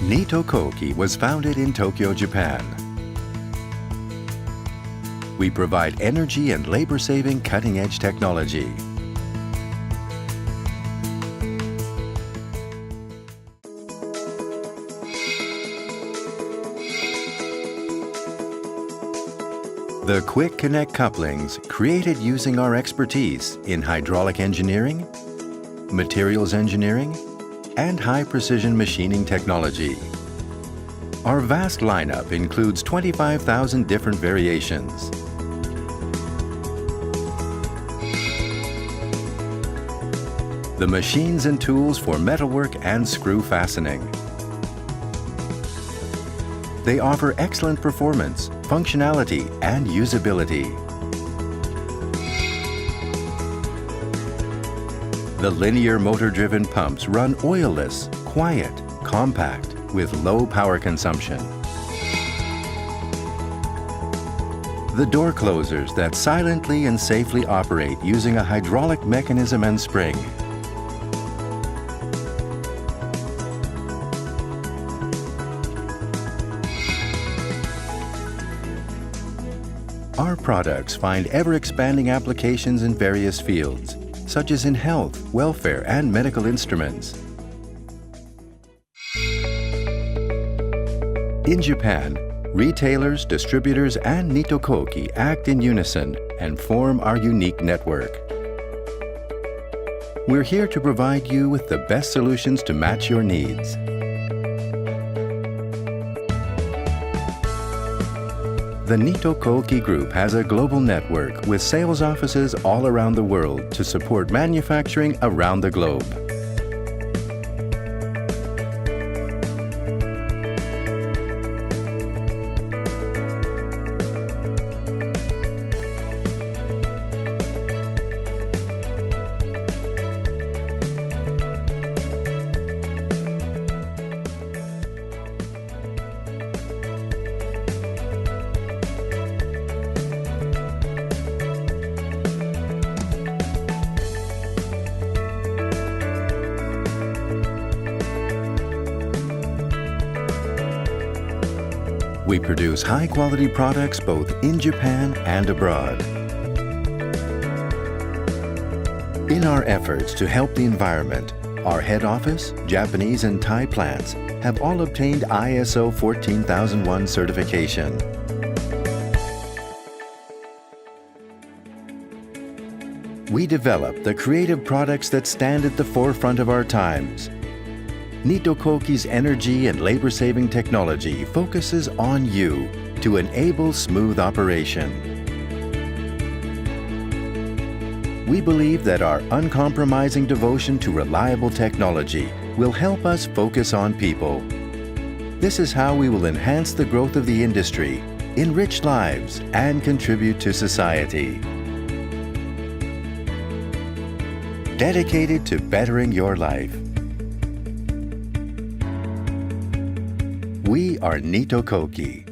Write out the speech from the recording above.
NITTO KOHKI was founded in Tokyo, Japan. We provide energy and labor-saving cutting-edge technology. The Quick Connect couplings, created using our expertise in hydraulic engineering, materials engineering, and high-precision machining technology. Our vast lineup includes 25,000 different variations. The machines and tools for metalwork and screw fastening. They offer excellent performance, functionality, and usability. The linear motor-driven pumps run oilless, quiet, compact, with low power consumption. The door closers that silently and safely operate using a hydraulic mechanism and spring. Our products find ever-expanding applications in various fields, such as in health, welfare, and medical instruments. In Japan, retailers, distributors, and NITTO KOHKI act in unison and form our unique network. We're here to provide you with the best solutions to match your needs. The NITTO KOHKI Group has a global network with sales offices all around the world to support manufacturing around the globe. We produce high-quality products both in Japan and abroad. In our efforts to help the environment, our head office, Japanese and Thai plants have all obtained ISO 14001 certification. We develop the creative products that stand at the forefront of our times. NITTO KOHKI's energy and labor-saving technology focuses on you to enable smooth operation. We believe that our uncompromising devotion to reliable technology will help us focus on people. This is how we will enhance the growth of the industry, enrich lives, and contribute to society. Dedicated to bettering your life. We are NITTO KOHKI.